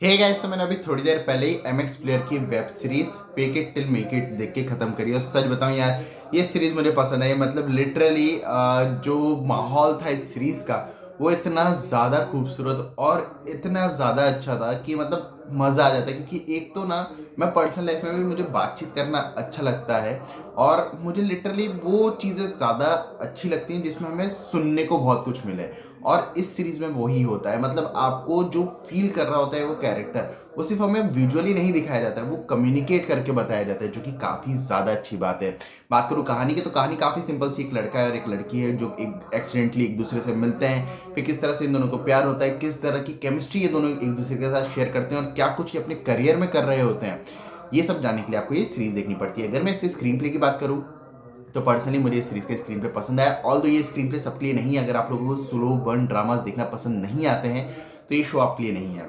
Hey guys, तो मैंने अभी थोड़ी देर पहले ही एमएक्स प्लेयर की web series fake it till make it देख के खत्म करी। और सच बताऊं यार, ये सीरीज मुझे पसंद आई। मतलब लिटरली जो माहौल था इस सीरीज का, वो इतना ज्यादा खूबसूरत और इतना ज्यादा अच्छा था कि मतलब मजा आ जाता है। क्योंकि एक तो ना, मैं पर्सनल लाइफ में भी मुझे बातचीत करना अच्छा लगता है, और मुझे लिटरली वो चीजें ज्यादा अच्छी लगती हैं जिसमें हमें सुनने को बहुत कुछ मिले। और इस सीरीज में वही होता है। मतलब आपको जो फील कर रहा होता है वो कैरेक्टर, वो सिर्फ हमें विजुअली नहीं दिखाया जाता है, वो कम्युनिकेट करके बताया जाता है, जो कि काफी ज्यादा अच्छी बात है। बात करूँ कहानी की, तो कहानी काफी सिंपल सी, एक लड़का है और एक लड़की है जो एक एक्सीडेंटली एक दूसरे से मिलते हैं। फिर किस तरह से इन दोनों को प्यार होता है, किस तरह की केमिस्ट्री ये दोनों एक दूसरे के साथ शेयर करते हैं, और क्या कुछ ये अपने करियर में कर रहे होते हैं। ये सब जानने के लिए आपको ये सीरीज देखनी पड़ती है। अगर मैं इसके स्क्रीन प्ले की बात करूँ, तो पर्सनली मुझे इस सीरीज के स्क्रीन प्ले पसंद आया। ऑल दो ये स्क्रीन प्ले सबके लिए नहीं है। अगर आप लोगों को स्लो बर्न ड्रामास देखना पसंद नहीं आते हैं, तो ये शो आपके लिए नहीं है।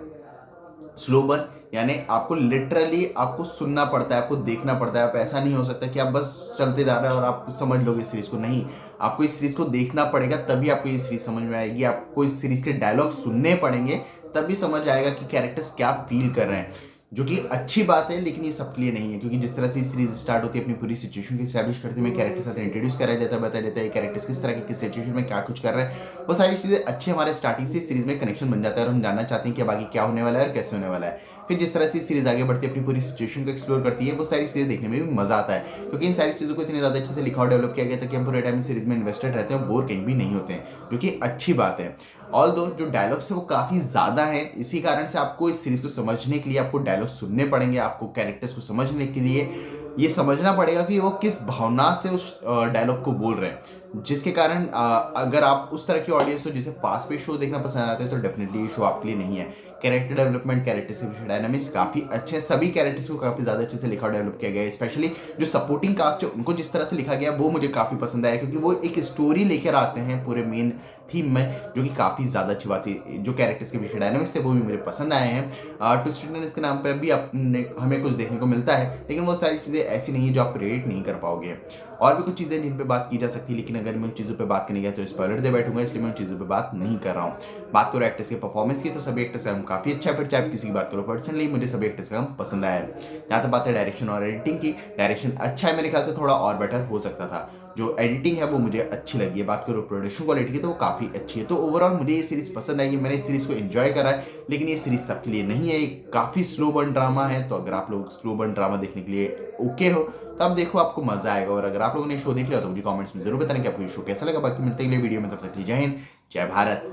स्लो बर्न यानी आपको लिटरली आपको सुनना पड़ता है, आपको देखना पड़ता है। आप ऐसा नहीं हो सकता कि आप बस चलते जा रहे हो और आप समझ लोगे इस सीरीज को। नहीं, आपको इस सीरीज को देखना पड़ेगा, तभी आपको ये सीरीज समझ में आएगी। आपको इस सीरीज के डायलॉग सुनने पड़ेंगे, तभी समझ आएगा कि कैरेक्टर्स क्या फील कर रहे हैं। जो कि अच्छी बात है, लेकिन ये सबके लिए नहीं है। क्योंकि जिस तरह से सीरीज स्टार्ट होती है, अपनी पूरी सिचुएशन की स्टैब्लिश करते हुए कैरेक्टर साथ इंट्रोड्यूस कराया जाता है, बताया जाता है कैरेक्टर्स किस तरह के किस सिचुएशन में क्या कुछ कर रहे हैं। वो सारी चीजें अच्छी, हमारे स्टार्टिंग से सीरीज में कनेक्शन बन जाता है और हम जानना चाहते हैं कि अब आगे क्या होने वाला है और कैसे होने वाला है। फिर जिस तरह से सीरीज आगे बढ़ती है, अपनी पूरी सिचुएशन को एक्सप्लोर करती है, वो सारी चीजें देखने में भी मजा आता है। क्योंकि इन सारी चीजों को इतनी ज्यादा अच्छे से लिखा और डेवलप किया गया था कि हम पूरे टाइम सीरीज में इन्वेस्टेड रहते हैं, बोर कहीं भी नहीं होते हैं, जो कि अच्छी बात है। ऑल दो जो डायलॉग्स है वो काफी ज्यादा है, इसी कारण से आपको इस सीरीज को समझने के लिए आपको डायलॉग सुनने पड़ेंगे। आपको कैरेक्टर्स को समझने के लिए ये समझना पड़ेगा कि वो किस भावना से उस डायलॉग को बोल रहे हैं। जिसके कारण अगर आप उस तरह की ऑडियंस हो जिसे फास्ट पेस शो देखना पसंद आते हैं, तो डेफिनेटली ये शो आपके लिए नहीं है। कैरेक्टर डेवलपमेंट, कैरेक्टर्स के डायनामिक्स काफी अच्छे हैं। सभी कैरेक्टर्स को काफी ज्यादा अच्छे से लिखा और डेवलप किया गया है। स्पेशली जो सपोर्टिंग कास्ट है, उनको जिस तरह से लिखा गया वो मुझे काफी पसंद आया। क्योंकि वो एक स्टोरी लेकर आते हैं पूरे मेन थीम में, जो कि काफी ज्यादा अच्छी बात है। जो कैरेक्टर्स के पीछे डायनामिक्स थे वो भी मुझे पसंद आए हैं। ट्विस्ट एंड टर्न्स के नाम पर भी अपने हमें कुछ देखने को मिलता है, लेकिन वो सारी चीजें ऐसी नहीं है जो आप रिलेट नहीं कर पाओगे। और भी कुछ चीजें जिन पे बात की जा सकती है, लेकिन अगर मैं उन चीजों पे बात करने गया तो स्पॉइलर दे बैठूंगा, इसलिए मैं उन चीजों पे बात नहीं कर रहा हूँ। बात करो एक्टर्स के परफॉर्मेंस की, तो सभी एक्टर्स का काम काफी अच्छा है। फिर चाहे आप किसी की बात करो, पर्सनली मुझे सभी एक्टर्स का काम पसंद आया है। जहां तक बात है डायरेक्शन और एडिटिंग की, डायरेक्शन अच्छा है, मेरे ख्याल से थोड़ा और बेटर हो सकता था। जो एडिटिंग है वो मुझे अच्छी लगी है। बात करो प्रोडक्शन क्वालिटी की, तो वो काफी अच्छी है। तो ओवरऑल मुझे ये सीरीज पसंद आई, मैंने इस सीरीज को एंजॉय करा है। लेकिन ये सीरीज सबके लिए नहीं है, ये काफी स्लो बर्न ड्रामा है। तो अगर आप लोग स्लो बर्न ड्रामा देखने के लिए ओके हो, तो आप देखो, आपको मजा आएगा। और अगर आप लोगों ने शो देख लिया तो मुझे कमेंट्स में जरूर बताना कि आपको ये शो कैसा लगा। बाकी मिलते हैं अगले वीडियो में, तब तक के लिए जय हिंद, जय भारत।